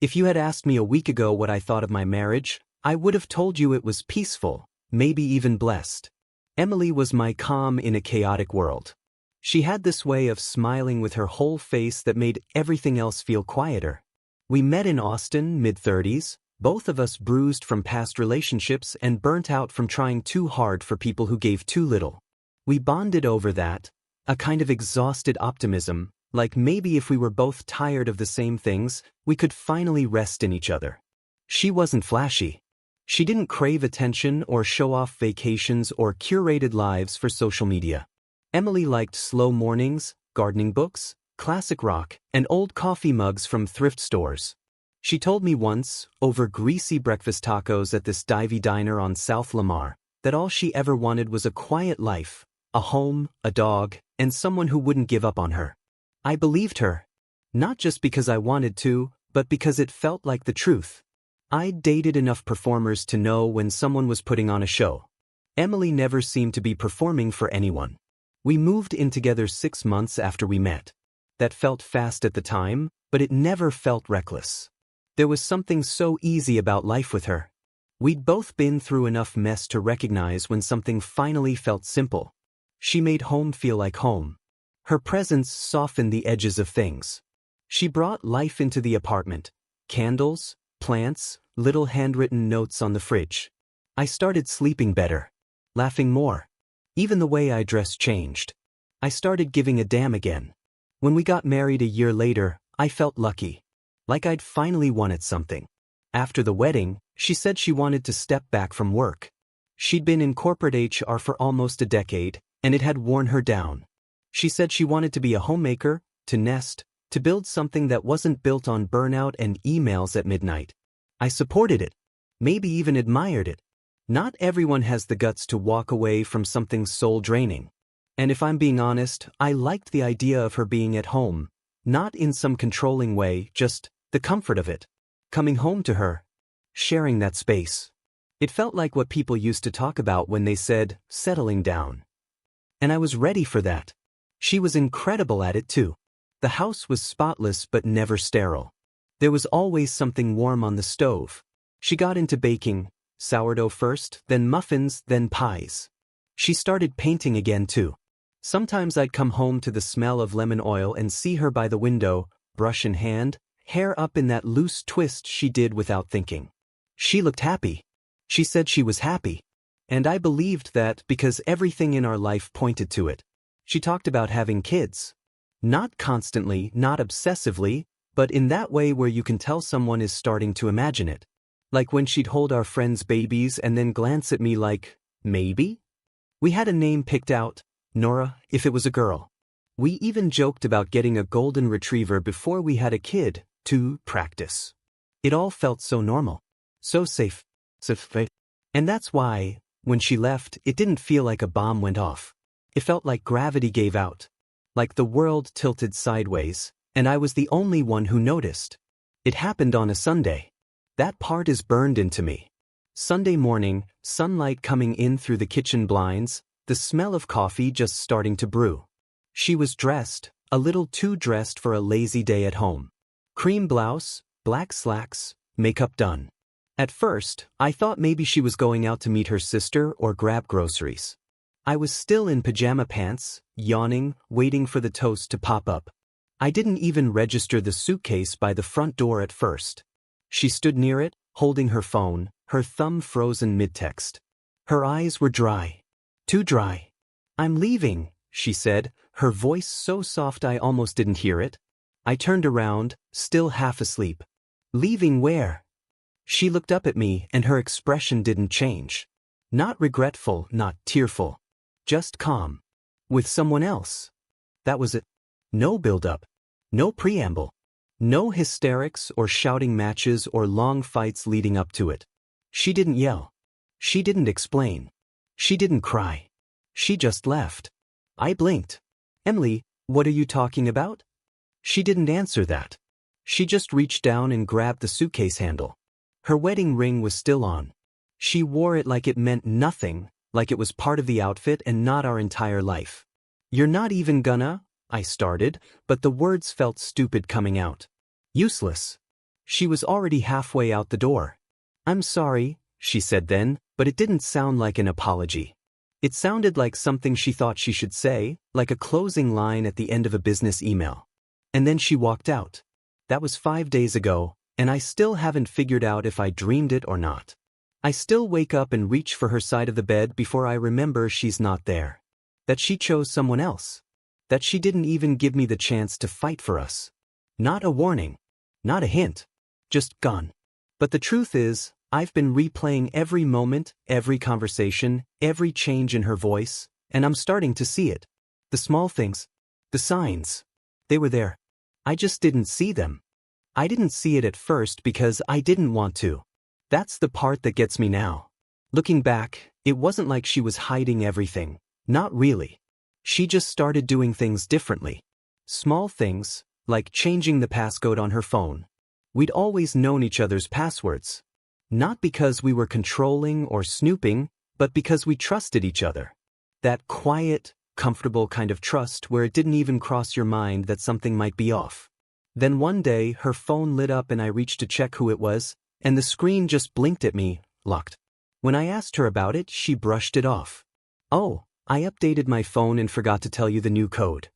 If you had asked me a week ago what I thought of my marriage, I would have told you it was peaceful, maybe even blessed. Emily was my calm in a chaotic world. She had this way of smiling with her whole face that made everything else feel quieter. We met in Austin, mid-30s, both of us bruised from past relationships and burnt out from trying too hard for people who gave too little. We bonded over that, a kind of exhausted optimism, like maybe if we were both tired of the same things, we could finally rest in each other. She wasn't flashy. She didn't crave attention or show off vacations or curated lives for social media. Emily liked slow mornings, gardening books, classic rock, and old coffee mugs from thrift stores. She told me once, over greasy breakfast tacos at this divey diner on South Lamar, that all she ever wanted was a quiet life, a home, a dog, and someone who wouldn't give up on her. I believed her. Not just because I wanted to, but because it felt like the truth. I'd dated enough performers to know when someone was putting on a show. Emily never seemed to be performing for anyone. We moved in together 6 months after we met. That felt fast at the time, but it never felt reckless. There was something so easy about life with her. We'd both been through enough mess to recognize when something finally felt simple. She made home feel like home. Her presence softened the edges of things. She brought life into the apartment. Candles, plants, little handwritten notes on the fridge. I started sleeping better, laughing more. Even the way I dressed changed. I started giving a damn again. When we got married a year later, I felt lucky. Like I'd finally wanted something. After the wedding, she said she wanted to step back from work. She'd been in corporate HR for almost a decade, and it had worn her down. She said she wanted to be a homemaker, to nest, to build something that wasn't built on burnout and emails at midnight. I supported it, maybe even admired it. Not everyone has the guts to walk away from something soul-draining. And if I'm being honest, I liked the idea of her being at home, not in some controlling way, just the comfort of it. Coming home to her, sharing that space. It felt like what people used to talk about when they said, settling down. And I was ready for that. She was incredible at it too. The house was spotless but never sterile. There was always something warm on the stove. She got into baking, sourdough first, then muffins, then pies. She started painting again too. Sometimes I'd come home to the smell of lemon oil and see her by the window, brush in hand, hair up in that loose twist she did without thinking. She looked happy. She said she was happy. And I believed that because everything in our life pointed to it. She talked about having kids. Not constantly, not obsessively, but in that way where you can tell someone is starting to imagine it. Like when she'd hold our friends' babies and then glance at me like, maybe? We had a name picked out, Nora, if it was a girl. We even joked about getting a golden retriever before we had a kid, to practice. It all felt so normal. So safe. And that's why, when she left, it didn't feel like a bomb went off. It felt like gravity gave out. Like the world tilted sideways, and I was the only one who noticed. It happened on a Sunday. That part is burned into me. Sunday morning, sunlight coming in through the kitchen blinds, the smell of coffee just starting to brew. She was dressed, a little too dressed for a lazy day at home. Cream blouse, black slacks, makeup done. At first, I thought maybe she was going out to meet her sister or grab groceries. I was still in pajama pants, yawning, waiting for the toast to pop up. I didn't even register the suitcase by the front door at first. She stood near it, holding her phone, her thumb frozen mid-text. Her eyes were dry. Too dry. "I'm leaving," she said, her voice so soft I almost didn't hear it. I turned around, still half asleep. "Leaving where?" She looked up at me and her expression didn't change. Not regretful, not tearful. Just calm. With someone else. That was it. No build-up. No preamble. No hysterics or shouting matches or long fights leading up to it. She didn't yell. She didn't explain. She didn't cry. She just left. I blinked. "Emily, what are you talking about?" She didn't answer that. She just reached down and grabbed the suitcase handle. Her wedding ring was still on. She wore it like it meant nothing, like it was part of the outfit and not our entire life. "You're not even gonna," I started, but the words felt stupid coming out. Useless. She was already halfway out the door. "I'm sorry," she said then, but it didn't sound like an apology. It sounded like something she thought she should say, like a closing line at the end of a business email. And then she walked out. That was 5 days ago, and I still haven't figured out if I dreamed it or not. I still wake up and reach for her side of the bed before I remember she's not there. That she chose someone else. That she didn't even give me the chance to fight for us. Not a warning. Not a hint. Just gone. But the truth is, I've been replaying every moment, every conversation, every change in her voice, and I'm starting to see it. The small things. The signs. They were there. I just didn't see them. I didn't see it at first because I didn't want to. That's the part that gets me now. Looking back, it wasn't like she was hiding everything. Not really. She just started doing things differently. Small things, like changing the passcode on her phone. We'd always known each other's passwords. Not because we were controlling or snooping, but because we trusted each other. That quiet, comfortable kind of trust where it didn't even cross your mind that something might be off. Then one day, her phone lit up and I reached to check who it was, and the screen just blinked at me, locked. When I asked her about it, she brushed it off. "Oh, I updated my phone and forgot to tell you the new code."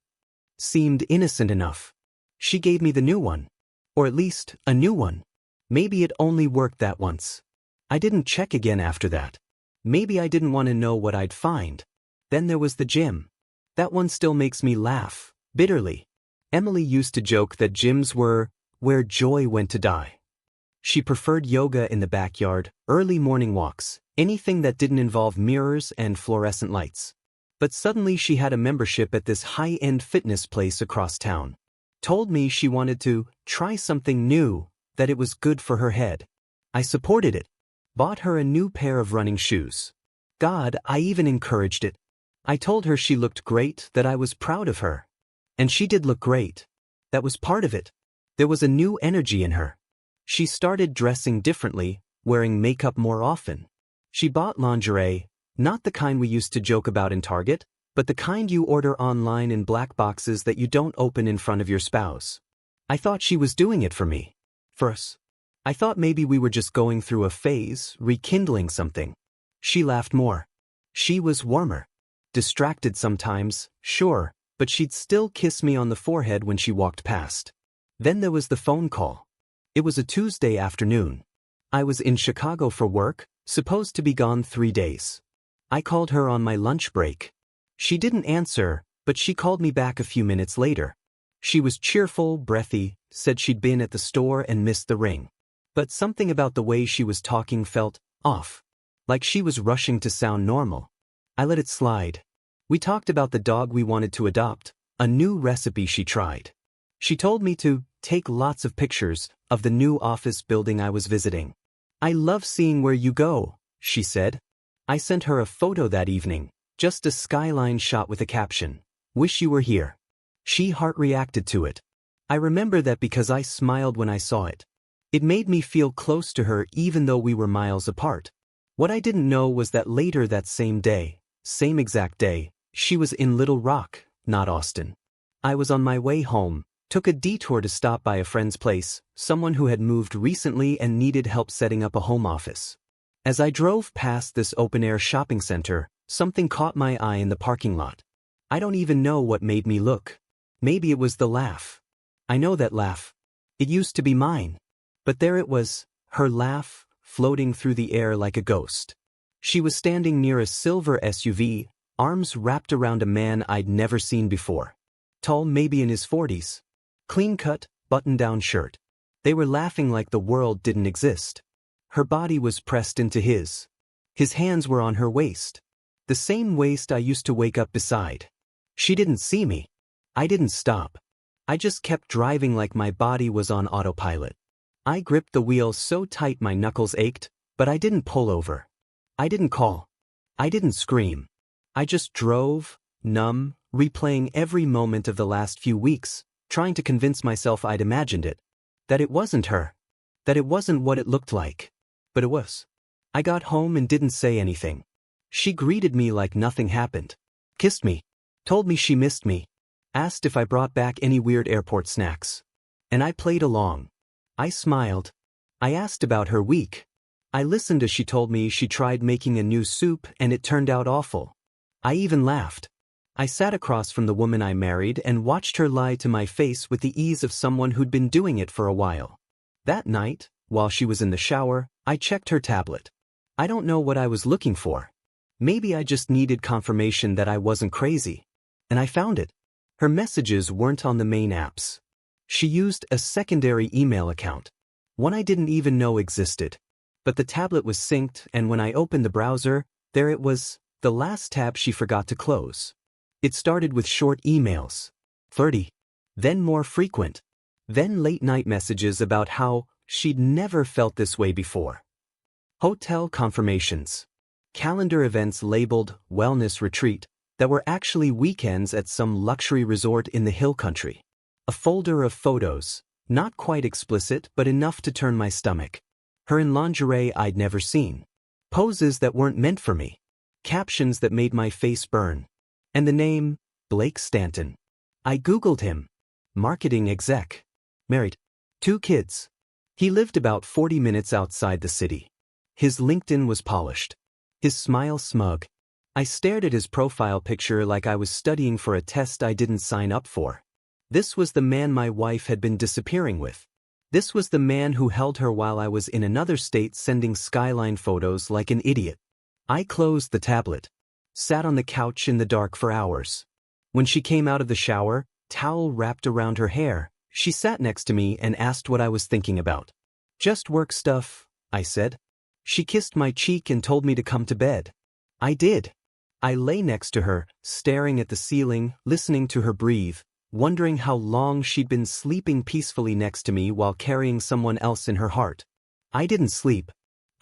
Seemed innocent enough. She gave me the new one. Or at least, a new one. Maybe it only worked that once. I didn't check again after that. Maybe I didn't want to know what I'd find. Then there was the gym. That one still makes me laugh, bitterly. Emily used to joke that gyms were where joy went to die. She preferred yoga in the backyard, early morning walks, anything that didn't involve mirrors and fluorescent lights. But suddenly she had a membership at this high-end fitness place across town. Told me she wanted to try something new, that it was good for her head. I supported it. Bought her a new pair of running shoes. God, I even encouraged it. I told her she looked great, that I was proud of her. And she did look great. That was part of it. There was a new energy in her. She started dressing differently, wearing makeup more often. She bought lingerie, not the kind we used to joke about in Target, but the kind you order online in black boxes that you don't open in front of your spouse. I thought she was doing it for me. For us. I thought maybe we were just going through a phase, rekindling something. She laughed more. She was warmer. Distracted sometimes, sure, but she'd still kiss me on the forehead when she walked past. Then there was the phone call. It was a Tuesday afternoon. I was in Chicago for work, supposed to be gone 3 days. I called her on my lunch break. She didn't answer, but she called me back a few minutes later. She was cheerful, breathy, said she'd been at the store and missed the ring. But something about the way she was talking felt off. Like she was rushing to sound normal. I let it slide. We talked about the dog we wanted to adopt, a new recipe she tried. She told me to take lots of pictures of the new office building I was visiting. "I love seeing where you go," she said. I sent her a photo that evening, just a skyline shot with a caption, "Wish you were here." She heart reacted to it. I remember that because I smiled when I saw it. It made me feel close to her even though we were miles apart. What I didn't know was that later that same day, same exact day, she was in Little Rock, not Austin. I was on my way home, took a detour to stop by a friend's place, someone who had moved recently and needed help setting up a home office. As I drove past this open-air shopping center, something caught my eye in the parking lot. I don't even know what made me look. Maybe it was the laugh. I know that laugh. It used to be mine. But there it was, her laugh, floating through the air like a ghost. She was standing near a silver SUV, arms wrapped around a man I'd never seen before. Tall, maybe in his 40s. Clean-cut, button-down shirt. They were laughing like the world didn't exist. Her body was pressed into his. His hands were on her waist. The same waist I used to wake up beside. She didn't see me. I didn't stop. I just kept driving like my body was on autopilot. I gripped the wheel so tight my knuckles ached, but I didn't pull over. I didn't call. I didn't scream. I just drove, numb, replaying every moment of the last few weeks, trying to convince myself I'd imagined it. That it wasn't her. That it wasn't what it looked like. But it was. I got home and didn't say anything. She greeted me like nothing happened. Kissed me. Told me she missed me. Asked if I brought back any weird airport snacks. And I played along. I smiled. I asked about her week. I listened as she told me she tried making a new soup and it turned out awful. I even laughed. I sat across from the woman I married and watched her lie to my face with the ease of someone who'd been doing it for a while. That night, while she was in the shower, I checked her tablet. I don't know what I was looking for. Maybe I just needed confirmation that I wasn't crazy. And I found it. Her messages weren't on the main apps. She used a secondary email account, one I didn't even know existed. But the tablet was synced, and when I opened the browser, there it was, the last tab she forgot to close. It started with short emails, flirty, then more frequent, then late-night messages about how she'd never felt this way before. Hotel confirmations, calendar events labeled wellness retreat that were actually weekends at some luxury resort in the hill country. A folder of photos, not quite explicit but enough to turn my stomach. Her in lingerie I'd never seen. Poses that weren't meant for me. Captions that made my face burn. And the name, Blake Stanton. I Googled him. Marketing exec. Married. 2 kids. He lived about 40 minutes outside the city. His LinkedIn was polished. His smile smug. I stared at his profile picture like I was studying for a test I didn't sign up for. This was the man my wife had been disappearing with. This was the man who held her while I was in another state sending skyline photos like an idiot. I closed the tablet. Sat on the couch in the dark for hours. When she came out of the shower, towel wrapped around her hair, she sat next to me and asked what I was thinking about. Just work stuff, I said. She kissed my cheek and told me to come to bed. I did. I lay next to her, staring at the ceiling, listening to her breathe, wondering how long she'd been sleeping peacefully next to me while carrying someone else in her heart. I didn't sleep.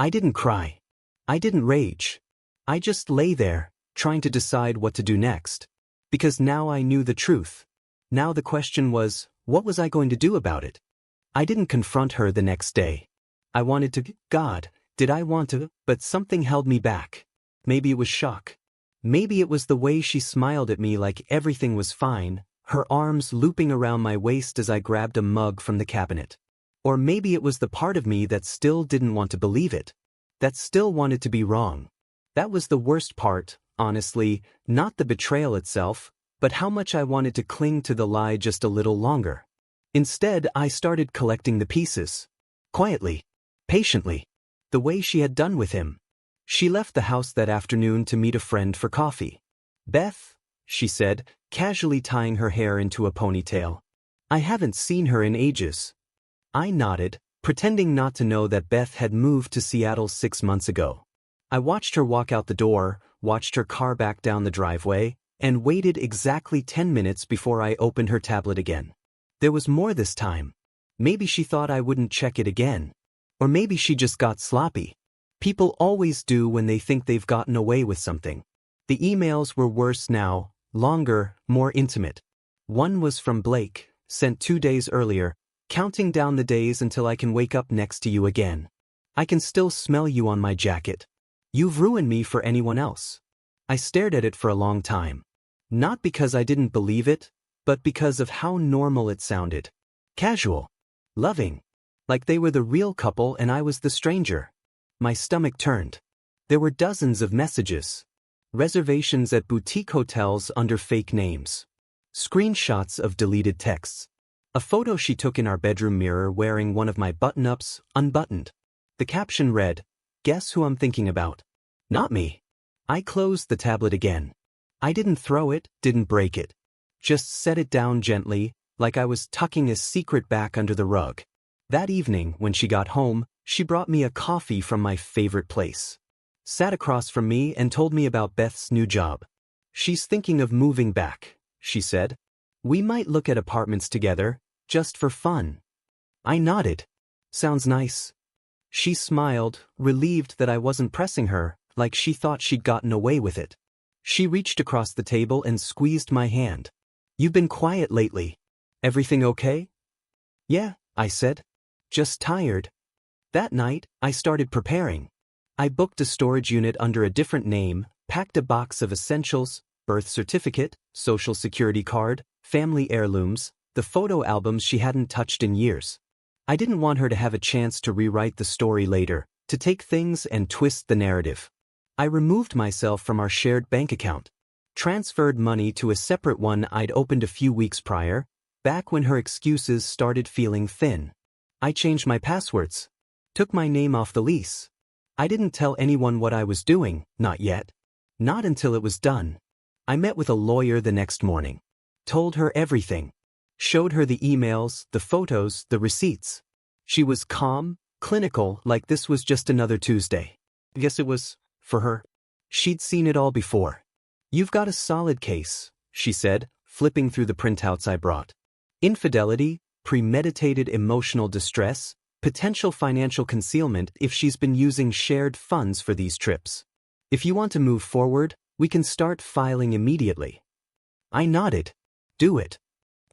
I didn't cry. I didn't rage. I just lay there, trying to decide what to do next. Because now I knew the truth. Now the question was, what was I going to do about it? I didn't confront her the next day. I wanted to, God, did I want to, but something held me back. Maybe it was shock. Maybe it was the way she smiled at me like everything was fine, her arms looping around my waist as I grabbed a mug from the cabinet. Or maybe it was the part of me that still didn't want to believe it. That still wanted to be wrong. That was the worst part, honestly, not the betrayal itself, but how much I wanted to cling to the lie just a little longer. Instead, I started collecting the pieces. Quietly. Patiently. The way she had done with him. She left the house that afternoon to meet a friend for coffee. Beth, she said, casually tying her hair into a ponytail. I haven't seen her in ages. I nodded, pretending not to know that Beth had moved to Seattle 6 months ago. I watched her walk out the door, watched her car back down the driveway, and waited exactly 10 minutes before I opened her tablet again. There was more this time. Maybe she thought I wouldn't check it again. Or maybe she just got sloppy. People always do when they think they've gotten away with something. The emails were worse now, longer, more intimate. One was from Blake, sent 2 days earlier, counting down the days until I can wake up next to you again. I can still smell you on my jacket. You've ruined me for anyone else. I stared at it for a long time. Not because I didn't believe it, but because of how normal it sounded. Casual. Loving. Like they were the real couple and I was the stranger. My stomach turned. There were dozens of messages. Reservations at boutique hotels under fake names. Screenshots of deleted texts. A photo she took in our bedroom mirror wearing one of my button-ups, unbuttoned. The caption read, "Guess who I'm thinking about?" Not me. I closed the tablet again. I didn't throw it, didn't break it. Just set it down gently, like I was tucking a secret back under the rug. That evening, when she got home, she brought me a coffee from my favorite place. Sat across from me and told me about Beth's new job. She's thinking of moving back, she said. We might look at apartments together, just for fun. I nodded. Sounds nice. She smiled, relieved that I wasn't pressing her, like she thought she'd gotten away with it. She reached across the table and squeezed my hand. You've been quiet lately. Everything okay? Yeah, I said. Just tired. That night, I started preparing. I booked a storage unit under a different name, packed a box of essentials, birth certificate, social security card, family heirlooms, the photo albums she hadn't touched in years. I didn't want her to have a chance to rewrite the story later, to take things and twist the narrative. I removed myself from our shared bank account, transferred money to a separate one I'd opened a few weeks prior, back when her excuses started feeling thin. I changed my passwords, took my name off the lease. I didn't tell anyone what I was doing, not yet. Not until it was done. I met with a lawyer the next morning. Told her everything. Showed her the emails, the photos, the receipts. She was calm, clinical, like this was just another Tuesday. Guess it was, for her. She'd seen it all before. "You've got a solid case," she said, flipping through the printouts I brought. "Infidelity, premeditated emotional distress, potential financial concealment if she's been using shared funds for these trips. If you want to move forward, we can start filing immediately." I nodded. "Do it."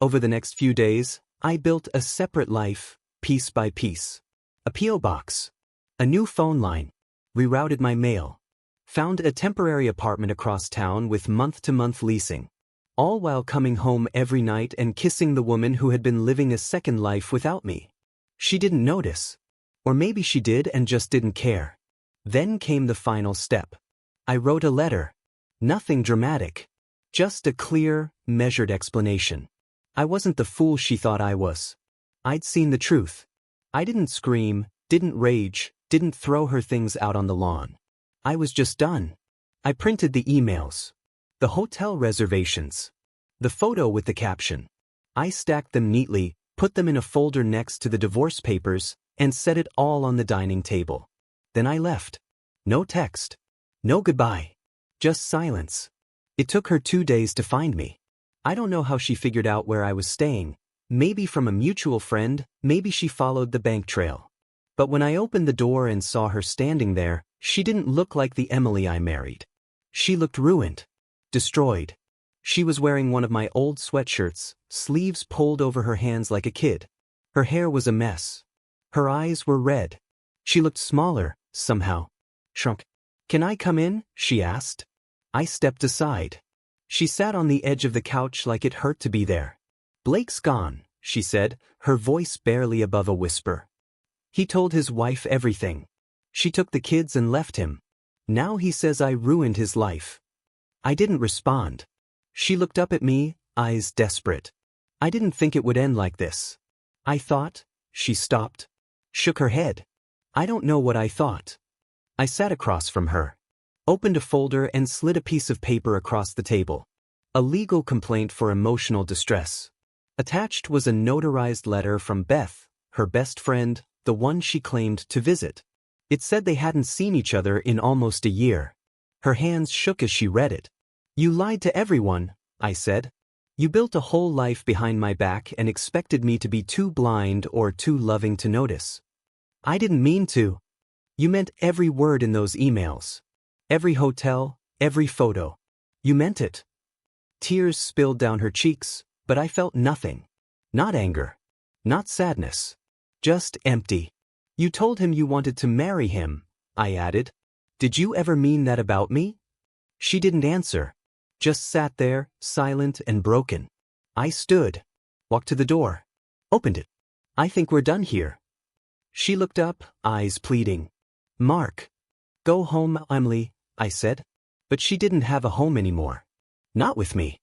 Over the next few days, I built a separate life, piece by piece. A P.O. box. A new phone line. Rerouted my mail. Found a temporary apartment across town with month-to-month leasing. All while coming home every night and kissing the woman who had been living a second life without me. She didn't notice. Or maybe she did and just didn't care. Then came the final step. I wrote a letter. Nothing dramatic. Just a clear, measured explanation. I wasn't the fool she thought I was. I'd seen the truth. I didn't scream, didn't rage, didn't throw her things out on the lawn. I was just done. I printed the emails. The hotel reservations. The photo with the caption. I stacked them neatly, put them in a folder next to the divorce papers, and set it all on the dining table. Then I left. No text. No goodbye. Just silence. It took her 2 days to find me. I don't know how she figured out where I was staying. Maybe from a mutual friend, maybe she followed the bank trail. But when I opened the door and saw her standing there, she didn't look like the Emily I married. She looked ruined. Destroyed. She was wearing one of my old sweatshirts, sleeves pulled over her hands like a kid. Her hair was a mess. Her eyes were red. She looked smaller, somehow. Shrunk. "Can I come in?" she asked. I stepped aside. She sat on the edge of the couch like it hurt to be there. "Blake's gone," she said, her voice barely above a whisper. "He told his wife everything. She took the kids and left him. Now he says I ruined his life." I didn't respond. She looked up at me, eyes desperate. "I didn't think it would end like this." "I thought," she stopped. Shook her head. "I don't know what I thought." I sat across from her. Opened a folder and slid a piece of paper across the table. A legal complaint for emotional distress. Attached was a notarized letter from Beth, her best friend, the one she claimed to visit. It said they hadn't seen each other in almost a year. Her hands shook as she read it. "You lied to everyone," I said. "You built a whole life behind my back and expected me to be too blind or too loving to notice." "I didn't mean to." "You meant every word in those emails. Every hotel, every photo. You meant it." Tears spilled down her cheeks, but I felt nothing. Not anger. Not sadness. Just empty. "You told him you wanted to marry him," I added. "Did you ever mean that about me?" She didn't answer. Just sat there, silent and broken. I stood. Walked to the door. Opened it. "I think we're done here." She looked up, eyes pleading. "Mark." "Go home, Emily," I said. But she didn't have a home anymore. Not with me.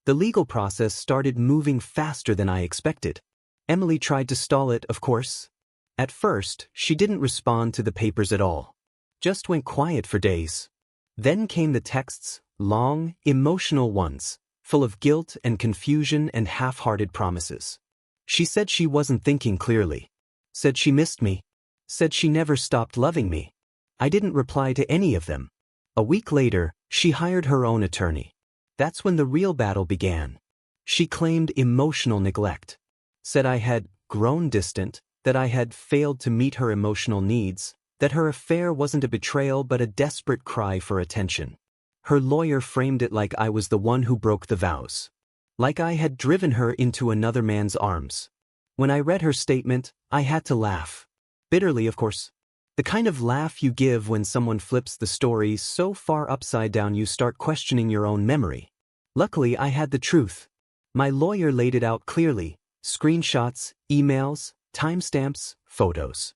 The legal process started moving faster than I expected. Emily tried to stall it, of course. At first, she didn't respond to the papers at all. Just went quiet for days. Then came the texts, long, emotional ones, full of guilt and confusion and half-hearted promises. She said she wasn't thinking clearly. Said she missed me. Said she never stopped loving me. I didn't reply to any of them. A week later, she hired her own attorney. That's when the real battle began. She claimed emotional neglect. Said I had grown distant, that I had failed to meet her emotional needs, that her affair wasn't a betrayal but a desperate cry for attention. Her lawyer framed it like I was the one who broke the vows. Like I had driven her into another man's arms. When I read her statement, I had to laugh. Bitterly, of course. The kind of laugh you give when someone flips the story so far upside down you start questioning your own memory. Luckily, I had the truth. My lawyer laid it out clearly. Screenshots, emails, Timestamps, photos.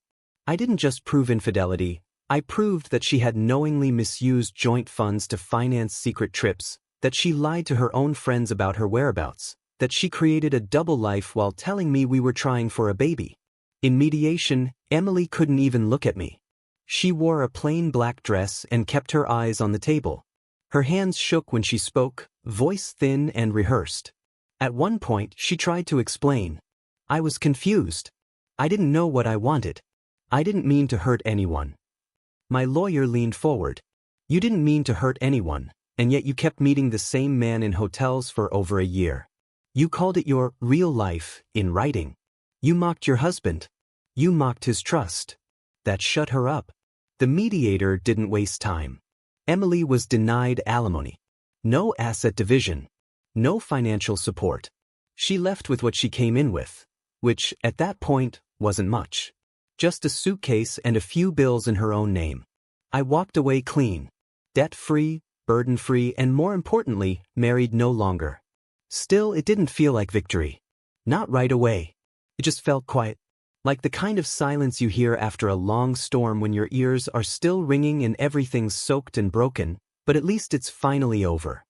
I didn't just prove infidelity, I proved that she had knowingly misused joint funds to finance secret trips, that she lied to her own friends about her whereabouts, that she created a double life while telling me we were trying for a baby. In mediation, Emily couldn't even look at me. She wore a plain black dress and kept her eyes on the table. Her hands shook when she spoke, voice thin and rehearsed. At one point, she tried to explain. I was confused. I didn't know what I wanted. I didn't mean to hurt anyone. My lawyer leaned forward. You didn't mean to hurt anyone, and yet you kept meeting the same man in hotels for over a year. You called it your real life, in writing. You mocked your husband. You mocked his trust. That shut her up. The mediator didn't waste time. Emily was denied alimony. No asset division. No financial support. She left with what she came in with, which, at that point, wasn't much. Just a suitcase and a few bills in her own name. I walked away clean. Debt-free, burden-free, and more importantly, married no longer. Still, it didn't feel like victory. Not right away. It just felt quiet. Like the kind of silence you hear after a long storm when your ears are still ringing and everything's soaked and broken, but at least it's finally over.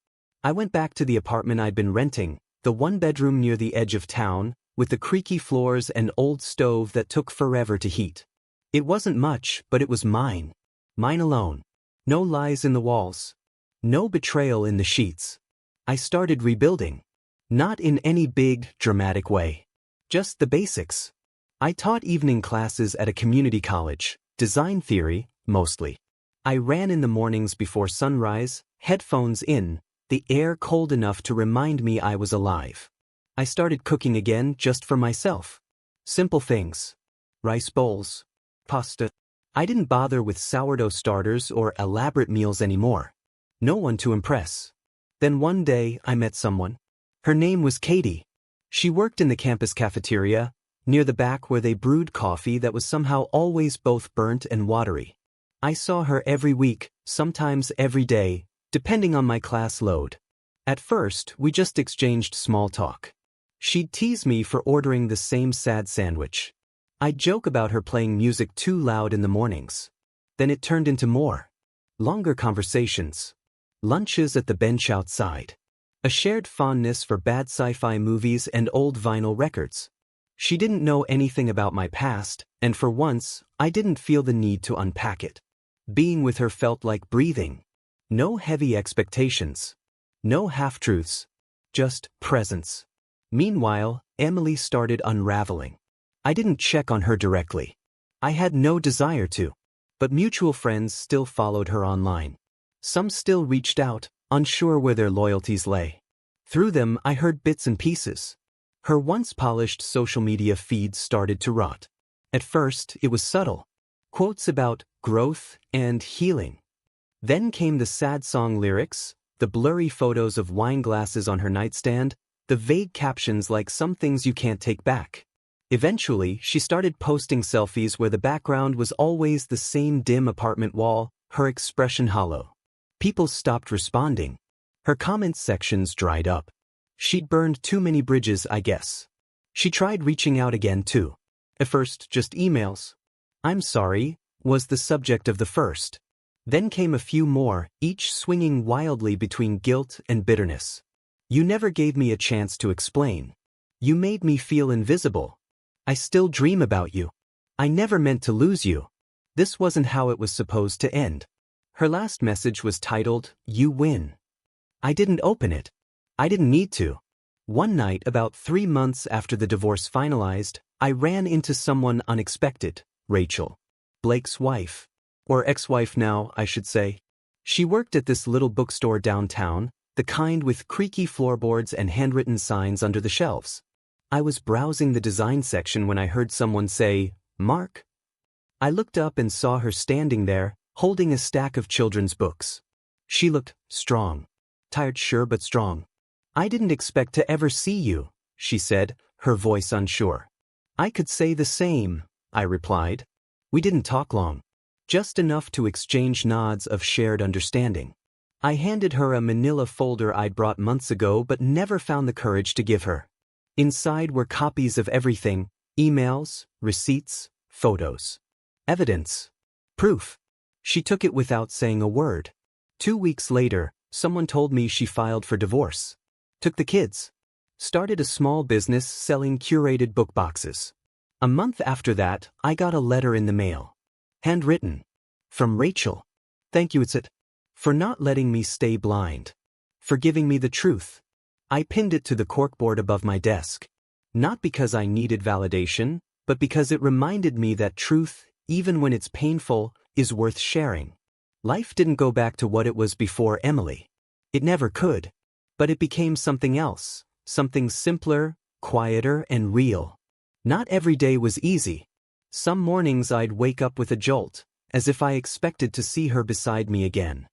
I went back to the apartment I'd been renting, the one-bedroom near the edge of town, with the creaky floors and old stove that took forever to heat. It wasn't much, but it was mine. Mine alone. No lies in the walls. No betrayal in the sheets. I started rebuilding. Not in any big, dramatic way. Just the basics. I taught evening classes at a community college, design theory, mostly. I ran in the mornings before sunrise, headphones in, the air cold enough to remind me I was alive. I started cooking again just for myself. Simple things. Rice bowls. Pasta. I didn't bother with sourdough starters or elaborate meals anymore. No one to impress. Then one day I met someone. Her name was Katie. She worked in the campus cafeteria, near the back where they brewed coffee that was somehow always both burnt and watery. I saw her every week, sometimes every day, depending on my class load. At first, we just exchanged small talk. She'd tease me for ordering the same sad sandwich. I'd joke about her playing music too loud in the mornings. Then it turned into more. Longer conversations. Lunches at the bench outside. A shared fondness for bad sci-fi movies and old vinyl records. She didn't know anything about my past, and for once, I didn't feel the need to unpack it. Being with her felt like breathing. No heavy expectations. No half-truths. Just presence. Meanwhile, Emily started unraveling. I didn't check on her directly. I had no desire to. But mutual friends still followed her online. Some still reached out, unsure where their loyalties lay. Through them, I heard bits and pieces. Her once polished social media feeds started to rot. At first, it was subtle. Quotes about growth and healing. Then came the sad song lyrics, the blurry photos of wine glasses on her nightstand, the vague captions like some things you can't take back. Eventually, she started posting selfies where the background was always the same dim apartment wall, her expression hollow. People stopped responding. Her comment sections dried up. She'd burned too many bridges, I guess. She tried reaching out again, too. At first, just emails. "I'm sorry," was the subject of the first. Then came a few more, each swinging wildly between guilt and bitterness. "You never gave me a chance to explain. You made me feel invisible. I still dream about you. I never meant to lose you. This wasn't how it was supposed to end." Her last message was titled, "You win." I didn't open it. I didn't need to. One night, about 3 months after the divorce finalized, I ran into someone unexpected, Rachel. Blake's wife. Or ex-wife now, I should say. She worked at this little bookstore downtown, the kind with creaky floorboards and handwritten signs under the shelves. I was browsing the design section when I heard someone say, "Mark?" I looked up and saw her standing there, holding a stack of children's books. She looked strong. Tired, sure, but strong. "I didn't expect to ever see you," she said, her voice unsure. "I could say the same," I replied. We didn't talk long. Just enough to exchange nods of shared understanding. I handed her a manila folder I'd brought months ago but never found the courage to give her. Inside were copies of everything, Emails, receipts, photos. Evidence. Proof. She took it without saying a word. 2 weeks later, someone told me she filed for divorce. Took the kids. Started a small business selling curated book boxes. A month after that, I got a letter in the mail. Handwritten. From Rachel. Thank you, for not letting me stay blind. For giving me the truth. I pinned it to the corkboard above my desk. Not because I needed validation, but because it reminded me that truth, even when it's painful, is worth sharing. Life didn't go back to what it was before Emily. It never could. But it became something else, something simpler, quieter, and real. Not every day was easy. Some mornings I'd wake up with a jolt, as if I expected to see her beside me again.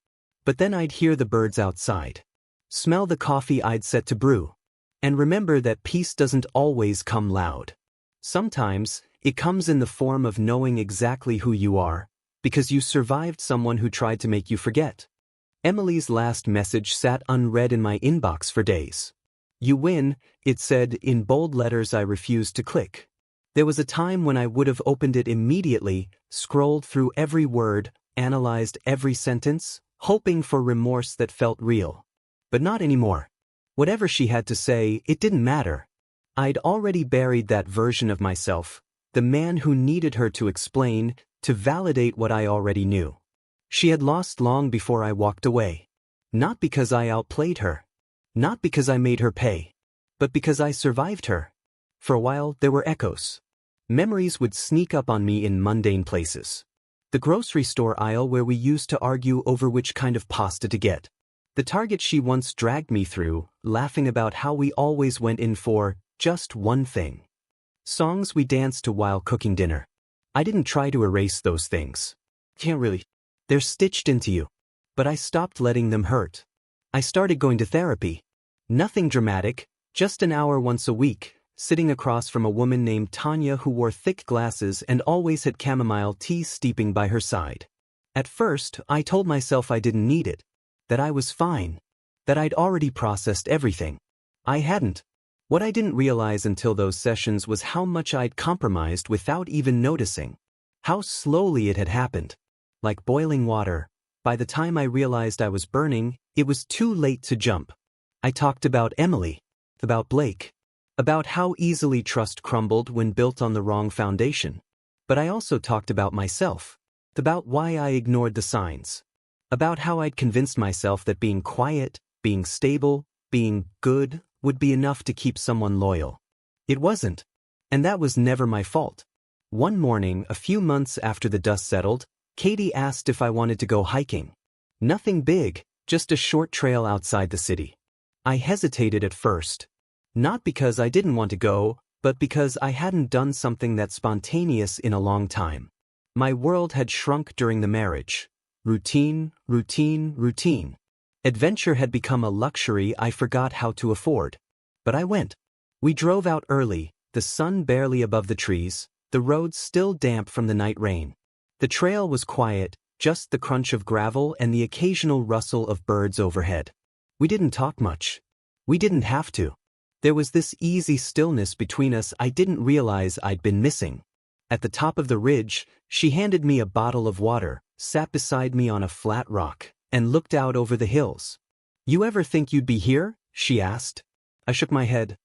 But then I'd hear the birds outside. Smell the coffee I'd set to brew. And remember that peace doesn't always come loud. Sometimes, it comes in the form of knowing exactly who you are, because you survived someone who tried to make you forget. Emily's last message sat unread in my inbox for days. You win, it said in bold letters I refused to click. There was a time when I would have opened it immediately, scrolled through every word, analyzed every sentence, hoping for remorse that felt real. But not anymore. Whatever she had to say, it didn't matter. I'd already buried that version of myself, the man who needed her to explain, to validate what I already knew. She had lost long before I walked away. Not because I outplayed her. Not because I made her pay. But because I survived her. For a while, there were echoes. Memories would sneak up on me in mundane places. The grocery store aisle where we used to argue over which kind of pasta to get. The Target she once dragged me through, laughing about how we always went in for just one thing. Songs we danced to while cooking dinner. I didn't try to erase those things. Can't really. They're stitched into you. But I stopped letting them hurt. I started going to therapy. Nothing dramatic, just an hour once a week, sitting across from a woman named Tanya who wore thick glasses and always had chamomile tea steeping by her side. At first, I told myself I didn't need it. That I was fine. That I'd already processed everything. I hadn't. What I didn't realize until those sessions was how much I'd compromised without even noticing. How slowly it had happened. Like boiling water. By the time I realized I was burning, it was too late to jump. I talked about Emily. About Blake. About how easily trust crumbled when built on the wrong foundation. But I also talked about myself. About why I ignored the signs. About how I'd convinced myself that being quiet, being stable, being good, would be enough to keep someone loyal. It wasn't. And that was never my fault. One morning, a few months after the dust settled, Katie asked if I wanted to go hiking. Nothing big, just a short trail outside the city. I hesitated at first. Not because I didn't want to go, but because I hadn't done something that spontaneous in a long time. My world had shrunk during the marriage. Routine, routine, routine. Adventure had become a luxury I forgot how to afford. But I went. We drove out early, the sun barely above the trees, the roads still damp from the night rain. The trail was quiet, just the crunch of gravel and the occasional rustle of birds overhead. We didn't talk much. We didn't have to. There was this easy stillness between us I didn't realize I'd been missing. At the top of the ridge, she handed me a bottle of water, sat beside me on a flat rock, and looked out over the hills. You ever think you'd be here? She asked. I shook my head.